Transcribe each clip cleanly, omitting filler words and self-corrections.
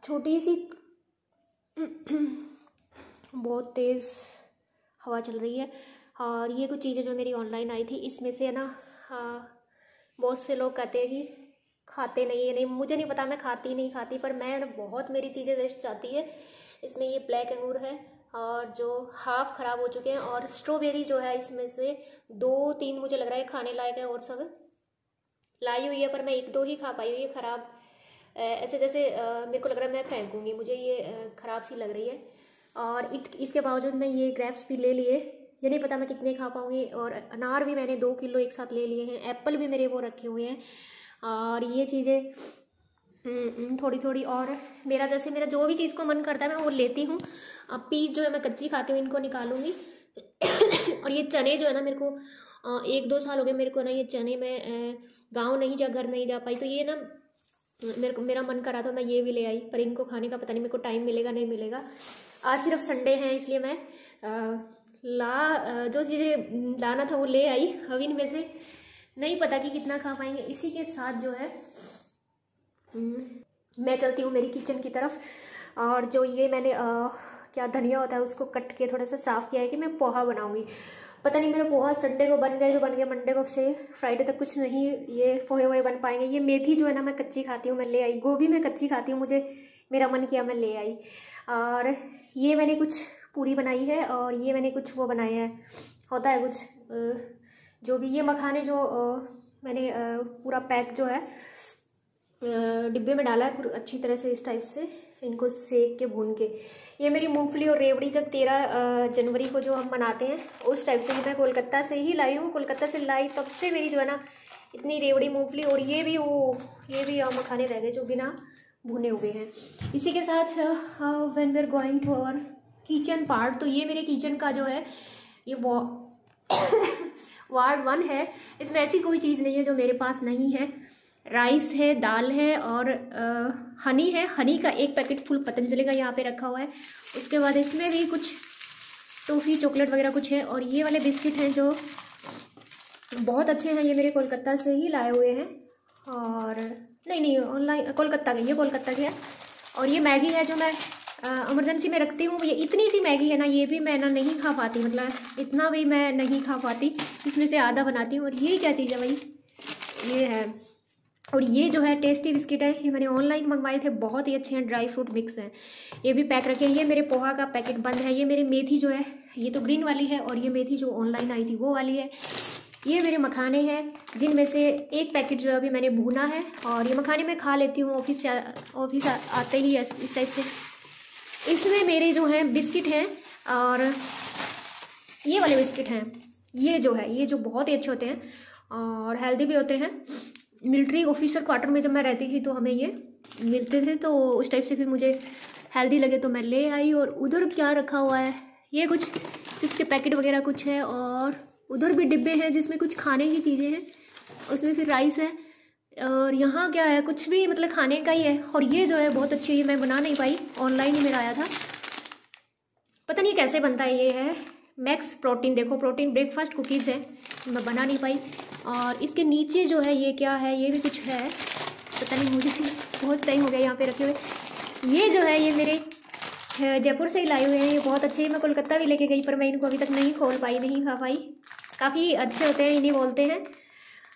छोटी सी बहुत तेज़ हवा चल रही है। और ये कुछ चीज़ें जो मेरी ऑनलाइन आई थी, इसमें से है ना बहुत से लोग कहते हैं कि खाते नहीं है। नहीं, मुझे नहीं पता, मैं खाती नहीं खाती, पर मैं बहुत मेरी चीज़ें वेस्ट जाती है। इसमें ये ब्लैक अंगूर है और जो हाफ ख़राब हो चुके हैं, और स्ट्रॉबेरी जो है इसमें से 2-3 मुझे लग रहा है खाने लायक है, और सब लाई हुई है, पर मैं 1-2 ही खा पाई हूँ। ये ख़राब ऐसे जैसे मेरे को लग रहा है मैं फेंकूँगी, मुझे ये ख़राब सी लग रही है। और इसके बावजूद मैं ये ग्रेप्स भी ले लिए, ये नहीं पता मैं कितने खा पाऊँगी। और अनार भी मैंने 2 किलो एक साथ ले लिए हैं, एप्पल भी मेरे वो रखे हुए हैं। और ये चीज़ें थोड़ी थोड़ी, और मेरा जैसे मेरा जो भी चीज़ को मन करता है मैं वो लेती हूँ। अब पीस जो है मैं कच्ची खाती हूँ, इनको निकालूंगी। और ये चने जो है ना, मेरे को 1-2 साल हो गए मेरे को ना, ये चने मैं गाँव नहीं जा, घर नहीं जा पाई, तो ये ना मेरा मन करा तो मैं ये भी ले आई, पर इनको खाने का पता नहीं मेरे को टाइम मिलेगा नहीं मिलेगा। आज सिर्फ संडे है, इसलिए मैं जो चीज़ें लाना था वो ले आई। अब इनमें से नहीं पता कि कितना खा पाएंगे। इसी के साथ जो है मैं चलती हूँ मेरी किचन की तरफ। और जो ये मैंने क्या धनिया होता है उसको कट के थोड़ा सा साफ़ किया है कि मैं पोहा बनाऊँगी। पता नहीं मेरे पोहा संडे को बन गए तो बन गए, मंडे को से फ्राइडे तक कुछ नहीं ये पोहे वोहे बन पाएंगे। ये मेथी जो है ना मैं कच्ची खाती हूँ, मैं ले आई। गोभी मैं कच्ची खाती हूँ, मुझे मेरा मन किया मैं ले आई। और ये मैंने कुछ पूरी बनाई है, और ये मैंने कुछ वो बनाए हैं, होता है कुछ जो भी। ये मखाने जो मैंने पूरा पैक जो है डिब्बे में डाला है अच्छी तरह से, इस टाइप से इनको सेक के भून के। ये मेरी मूंगफली और रेवड़ी जब 13 जनवरी को जो हम मनाते हैं उस टाइप से, मैं कोलकाता से ही लाई हूँ। कोलकाता से लाई तब से मेरी जो है ना इतनी रेवड़ी मूंगफली, और ये भी मखाने रह गए जो बिना भुने हुए हैं। इसी के साथ when we are going to our kitchen part, तो ये मेरे किचन का जो है ये वार्ड 1 है। इसमें ऐसी कोई चीज़ नहीं है जो मेरे पास नहीं है। राइस है, दाल है, और हनी है। हनी का 1 पैकेट फुल पतंजलि का यहाँ पे रखा हुआ है। उसके बाद इसमें भी कुछ टॉफ़ी चॉकलेट वगैरह कुछ है। और ये वाले बिस्किट हैं जो बहुत अच्छे हैं, ये मेरे कोलकाता से ही लाए हुए हैं। और नहीं ऑनलाइन कोलकाता के, ये कोलकाता के है। और ये मैगी है जो मैं इमरजेंसी में रखती हूँ। ये इतनी सी मैगी है ना, ये भी मैं ना नहीं खा पाती, मतलब इतना भी मैं नहीं खा पाती, इसमें से आधा बनाती हूँ। और ये क्या चीज़ है भाई, ये है। और ये जो है टेस्टी बिस्किट है, ये मैंने ऑनलाइन मंगवाए थे, बहुत ही अच्छे हैं, ड्राई फ्रूट मिक्स हैं, ये भी पैक रखे हैं। ये मेरे पोहा का पैकेट बंद है। ये मेरी मेथी जो है ये तो ग्रीन वाली है, और ये मेथी जो ऑनलाइन आई थी वो वाली है। ये मेरे मखाने हैं, जिनमें से 1 पैकेट जो है अभी मैंने भूना है। और ये मखाने मैं खा लेती हूँ ऑफिस आते ही इस टाइप से। इसमें मेरे जो हैं बिस्किट हैं, और ये वाले बिस्किट हैं, ये जो बहुत ही अच्छे होते हैं और हेल्दी भी होते हैं। मिलिट्री ऑफिसर क्वार्टर में जब मैं रहती थी तो हमें ये मिलते थे, तो उस टाइप से फिर मुझे हेल्दी लगे तो मैं ले आई। और उधर क्या रखा हुआ है, ये कुछ चिप्स के पैकेट वगैरह कुछ है, और उधर भी डिब्बे हैं जिसमें कुछ खाने की चीज़ें हैं, उसमें फिर राइस है। और यहाँ क्या है, कुछ भी मतलब खाने का ही है। और ये जो है बहुत अच्छी है, मैं बना नहीं पाई, ऑनलाइन ही मेरा आया था, पता नहीं कैसे बनता है। ये है मैक्स प्रोटीन, देखो प्रोटीन ब्रेकफास्ट कुकीज़ है, मैं बना नहीं पाई। और इसके नीचे जो है ये क्या है, ये भी कुछ है, पता नहीं, मुझे बहुत टाइम हो गया यहाँ पे रखे हुए। ये जो है ये मेरे जयपुर से ही लाए हुए हैं, ये बहुत अच्छे हैं। मैं कोलकाता भी लेके गई पर मैं इनको अभी तक नहीं खोल पाई, नहीं खा पाई। काफ़ी अच्छे होते हैं, इन्हीं बोलते हैं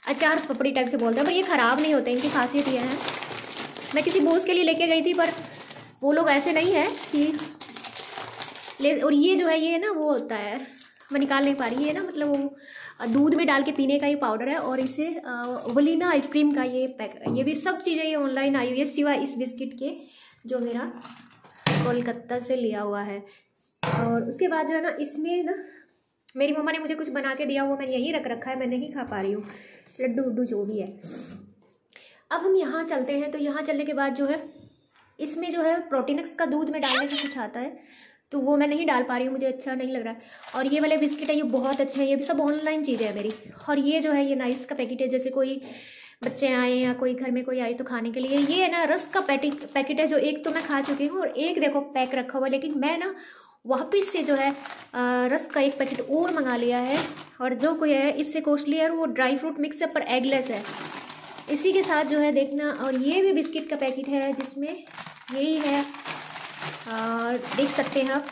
अचार पपड़ी टाइप से बोलते हैं, पर ये ख़राब नहीं होते, इनकी खासियत ये है। मैं किसी बोस के लिए लेके गई थी पर वो लोग ऐसे नहीं है कि और ये जो है ये ना वो होता है, मैं निकाल नहीं पा रही है ना, मतलब वो दूध में डाल के पीने का ये पाउडर है। और इसे वलीना आइसक्रीम का ये पैक, ये भी सब चीज़ें ये ऑनलाइन आई हुई है, सिवाय इस बिस्किट के जो मेरा कोलकाता से लिया हुआ है। और उसके बाद जो है ना, इसमें ना मेरी मम्मा ने मुझे कुछ बना के दिया, वो मैंने यहीं रख रखा है, मैं नहीं खा पा रही हूँ, लड्डू उड्डू जो भी है। अब हम यहाँ चलते हैं, तो यहाँ चलने के बाद जो है इसमें जो है प्रोटीनक्स का दूध में डालने का कुछ आता है, तो वो मैं नहीं डाल पा रही हूँ, मुझे अच्छा नहीं लग रहा है। और ये वाले बिस्किट है, ये बहुत अच्छे हैं, ये भी सब ऑनलाइन चीज़ें है मेरी। और ये जो है ये नाइस का पैकेट है, जैसे कोई बच्चे आए या कोई घर में कोई आए तो खाने के लिए। ये है ना रस का पैकेट है, जो एक तो मैं खा चुकी हूँ और एक देखो पैक रखा हुआ है, लेकिन मैं ना वापस से जो है रस का 1 पैकेट और मंगा लिया है। और जो कोई है इससे कॉस्टली है, वो ड्राई फ्रूट मिक्स है पर एगलेस है। इसी के साथ जो है देखना, और ये भी बिस्किट का पैकेट है जिसमें यही है। और देख सकते हैं आप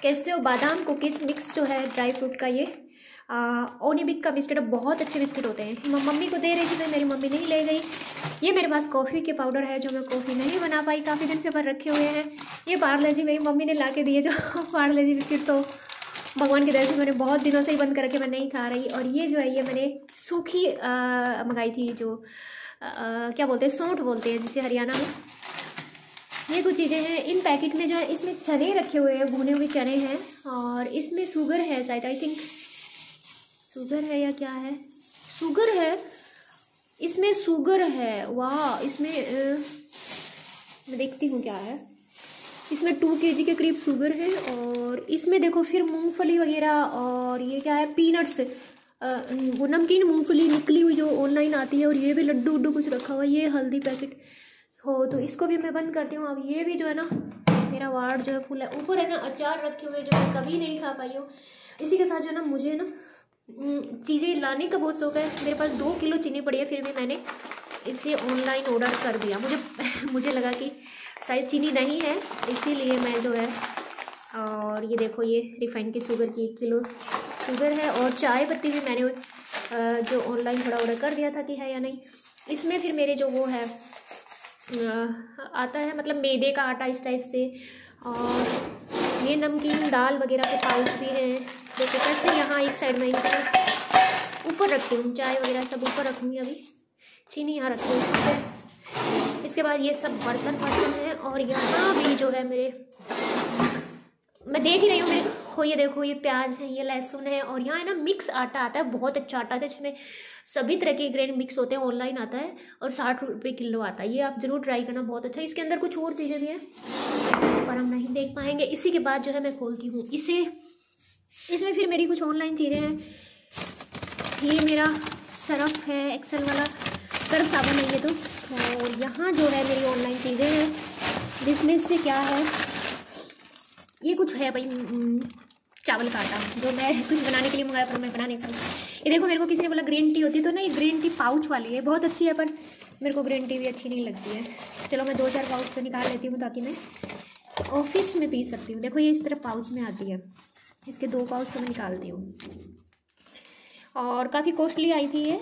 कैसे वो बादाम कुकीज़ मिक्स जो है ड्राई फ्रूट का, ये ओनिबिक का बिस्किट बहुत अच्छे बिस्किट होते हैं। मम्मी को दे रही थी, मेरी मम्मी नहीं ले गई। ये मेरे पास कॉफ़ी के पाउडर है जो मैं कॉफ़ी नहीं बना पाई, काफ़ी दिन से पर रखे हुए हैं। ये पार्ले जी मेरी मम्मी ने ला के दिए, जो पार्ले जी बिस्किट तो भगवान की दया से मैंने बहुत दिनों से ही बंद कर रखे, मैं नहीं खा रही। और ये जो है ये मैंने सूखी मंगाई थी, जो क्या बोलते हैं, सौंठ बोलते हैं जिसे हरियाणा में। ये कुछ चीज़ें हैं इन पैकेट में जो है। इसमें चने रखे हुए हैं, भुने हुए चने हैं, और इसमें शुगर है शायद, आई थिंक शुगर है या क्या है, शुगर है, इसमें शुगर है। वाह, इसमें मैं देखती हूँ क्या है। इसमें 2 kg के करीब शुगर है। और इसमें देखो फिर मूंगफली वगैरह, और ये क्या है, पीनट्स, वो नमकीन मूंगफली निकली हुई जो ऑनलाइन आती है। और ये भी लड्डू उड्डू कुछ रखा हुआ है, ये हल्दी पैकेट हो, तो इसको भी मैं बंद करती हूँ। अब ये भी जो है ना, मेरा वार्ड जो है फुल है। ऊपर है ना अचार रखे हुए जो मैं कभी नहीं खा पाई हूँ। इसी के साथ जो है ना, मुझे ना चीज़ें लाने का बहुत शौक है। मेरे पास 2 किलो चीनी पड़ी है, फिर भी मैंने इसे ऑनलाइन ऑर्डर कर दिया। मुझे लगा कि शायद चीनी नहीं है, इसीलिए मैं जो है। और ये देखो, ये रिफाइंड की शुगर की 1 किलो शुगर है। और चाय पत्ती भी मैंने जो ऑनलाइन थोड़ा ऑर्डर कर दिया था कि है या नहीं। इसमें फिर मेरे जो वो है आता है, मतलब मैदे का आटा इस टाइप से। और ये नमकीन दाल वगैरह के पाउच भी हैं। देखो कैसे यहाँ एक साइड में इनको ऊपर रखती हूँ, चाय वगैरह सब ऊपर रखूँगी। अभी चीनी यहाँ रखती हूँ। इसके बाद ये सब बर्तन हैं। और यहाँ भी जो है मेरे, मैं देख ही रही हूँ मेरे को, ये देखो ये प्याज है, ये लहसुन है। और यहाँ है ना मिक्स आटा आता है, बहुत अच्छा आटा आता है, जिसमें सभी तरह के ग्रेन मिक्स होते हैं। ऑनलाइन आता है और 60 रुपये किलो आता है। ये आप ज़रूर ट्राई करना, बहुत अच्छा। इसके अंदर कुछ और चीज़ें भी हैं पर हम नहीं देख पाएंगे। इसी के बाद जो है मैं खोलती हूँ इसे। इसमें फिर मेरी कुछ ऑनलाइन चीज़ें हैं। ये मेरा सर्फ है, एक्सेल वाला सर्फ साबुन है ये तो। और यहाँ जो है मेरी ऑनलाइन चीज़ें हैं, जिसमें से क्या है, ये कुछ है भाई, चावल का आटा जो मैं कुछ बनाने के लिए मंगाया, पर मैं बना नहीं पाई। ये देखो, मेरे को किसी ने बोला ग्रीन टी होती है, तो ना ये ग्रीन टी पाउच वाली है, बहुत अच्छी है, पर मेरे को ग्रीन टी भी अच्छी नहीं लगती है। चलो मैं 2-4 पाउच तो निकाल लेती हूँ, ताकि मैं ऑफिस में पी सकती हूँ। देखो ये इस तरह पाउच में आती है, इसके 2 पाउच तो मैं निकालती हूँ। और काफ़ी कॉस्टली आई थी ये,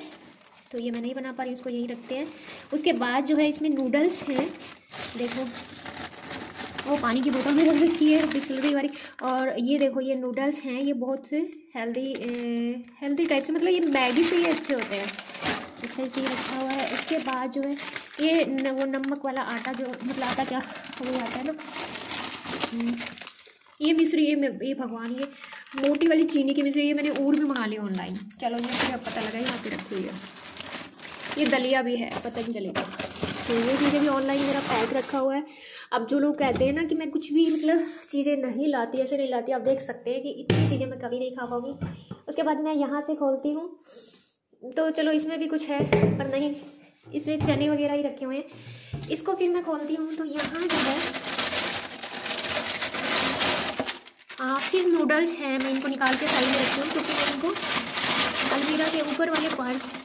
तो ये मैं नहीं बना पा रही, उसको यहीं रखते हैं। उसके बाद जो है इसमें नूडल्स हैं, देखो वो पानी की बोतल में रख रखी है, बिस्लरी वाली। और ये देखो ये नूडल्स हैं, ये बहुत से हेल्दी टाइप से, मतलब ये मैगी से ये अच्छे होते हैं, इस टाइप से ये रखा हुआ है। इसके बाद जो है ये वो नमक वाला आटा, जो मतलब आटा क्या वो आता है ना, ये मिश्री, ये भगवान, ये मोटी वाली चीनी की मिश्री, ये मैंने और भी मंगा ली ऑनलाइन। चलो ये मुझे अब पता लगा यहाँ पे रखी हुई है। ये दलिया भी है पतंजलि का, तो ये चीज़ें भी ऑनलाइन मेरा पैक रखा हुआ है। अब जो लोग कहते हैं ना कि मैं कुछ भी मतलब चीज़ें नहीं लाती, ऐसे नहीं लाती, आप देख सकते हैं कि इतनी चीज़ें मैं कभी नहीं खा पाऊँगी। उसके बाद मैं यहाँ से खोलती हूँ, तो चलो इसमें भी कुछ है, पर नहीं, इसमें चने वगैरह ही रखे हुए हैं। इसको फिर मैं खोलती हूँ, तो यहाँ जो है फिर नूडल्स हैं। मैं इनको निकाल के साइड में रखती हूँ, क्योंकि मैं इनको अलमीरा के ऊपर वाले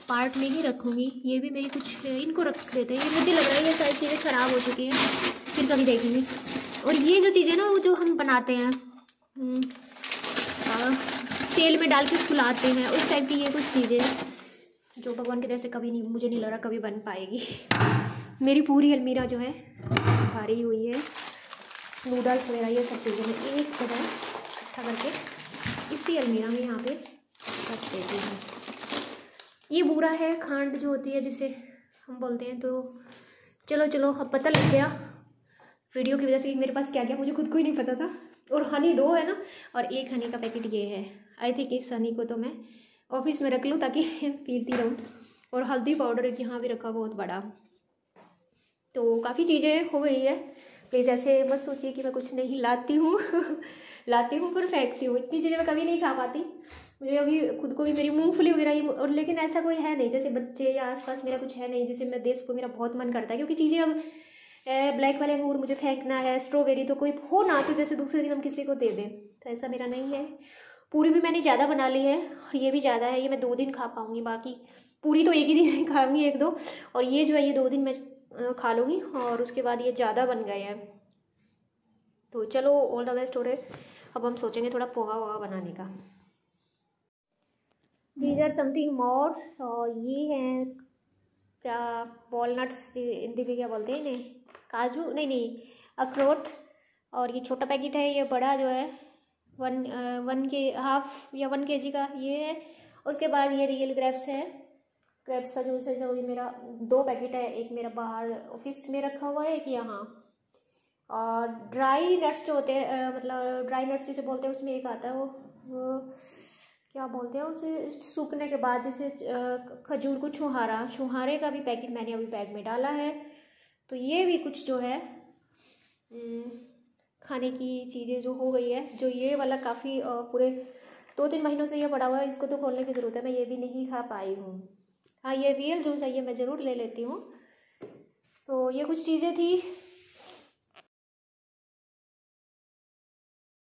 पार्ट में ही रखूँगी। ये भी मेरी कुछ इनको रख देते हैं, ये मुझे लग रहा है ये सारी चीज़ें ख़राब हो चुकी हैं, फिर कभी देखेंगे। और ये जो चीज़ें ना, वो जो हम बनाते हैं तेल में डाल के फुलाते हैं, उस टाइप की ये कुछ चीज़ें जो भगवान की तरह से कभी नहीं, मुझे नहीं लग रहा कभी बन पाएगी। मेरी पूरी अलमीरा जो है भरी हुई है नूडल्स वगैरह, ये सब चीज़ें मैं एक जगह इकट्ठा करके इसी अलमीरा में यहाँ पे रख देती हूँ। ये बूरा है, खांड जो होती है जिसे हम बोलते हैं। तो चलो अब पता लग गया वीडियो की वजह से मेरे पास क्या क्या, मुझे खुद को ही नहीं पता था। और हनी 2 है ना, और 1 हनी का पैकेट ये है। आई थिंक इस हनी को तो मैं ऑफिस में रख लूँ, ताकि पीती रहूँ। और हल्दी पाउडर एक यहाँ भी रखा बहुत बड़ा। तो काफ़ी चीज़ें हो गई है। प्लीज़ ऐसे मत सोचिए कि मैं कुछ नहीं लाती हूँ लाती हूँ पर फेंकती हूँ, इतनी चीज़ें मैं कभी नहीं खा पाती। मुझे अभी खुद को भी मेरी मूंगफली वगैरह ही, और लेकिन ऐसा कोई है नहीं, जैसे बच्चे या आसपास मेरा कुछ है नहीं जिसे मैं दे सकूँ। मेरा बहुत मन करता है, क्योंकि चीज़ें अब ब्लैक वाले अंगूर मुझे फेंकना है, स्ट्रॉबेरी तो कोई हो ना, तो जैसे दूसरे दिन हम किसी को दे दें, तो ऐसा मेरा नहीं है। पूरी भी मैंने ज़्यादा बना ली है, और ये भी ज़्यादा है, ये मैं 2 दिन खा पाऊँगी, बाकी पूरी तो एक ही दिन खाऊँगी 1-2। और ये जो है ये 2 दिन मैं खा लूँगी। और उसके बाद ये ज़्यादा बन गए हैं, तो चलो ऑल द बेस्ट हो रहे। अब हम सोचेंगे थोड़ा पोहा वोहा बनाने का। दीज आर समथिंग मोर, और ये हैं क्या, वॉलनट्स हिंदी में क्या बोलते हैं इन्हें, काजू नहीं नहीं, अखरोट। और ये छोटा पैकेट है, ये बड़ा जो है 1 के हाफ या 1 kg का ये है। उसके बाद ये रियल ग्रेप्स है, ग्रेप्स का जूस है जो ये मेरा 2 पैकेट है, एक मेरा बाहर ऑफिस में रखा हुआ है, एक यहाँ। और ड्राई नट्स जो होते हैं, मतलब ड्राई नट्स जिसे बोलते हैं, उसमें एक आता है वो क्या बोलते हैं उसे, सूखने के बाद जैसे खजूर को छुहारे का भी पैकेट मैंने अभी बैग में डाला है। तो ये भी कुछ जो है खाने की चीज़ें जो हो गई है। जो ये वाला काफ़ी पूरे 2-3 महीनों से ये पड़ा हुआ है, इसको तो खोलने की ज़रूरत है, मैं ये भी नहीं खा पाई हूँ। हाँ, ये रियल जूस है, ये मैं ज़रूर ले लेती हूँ। तो ये कुछ चीज़ें थी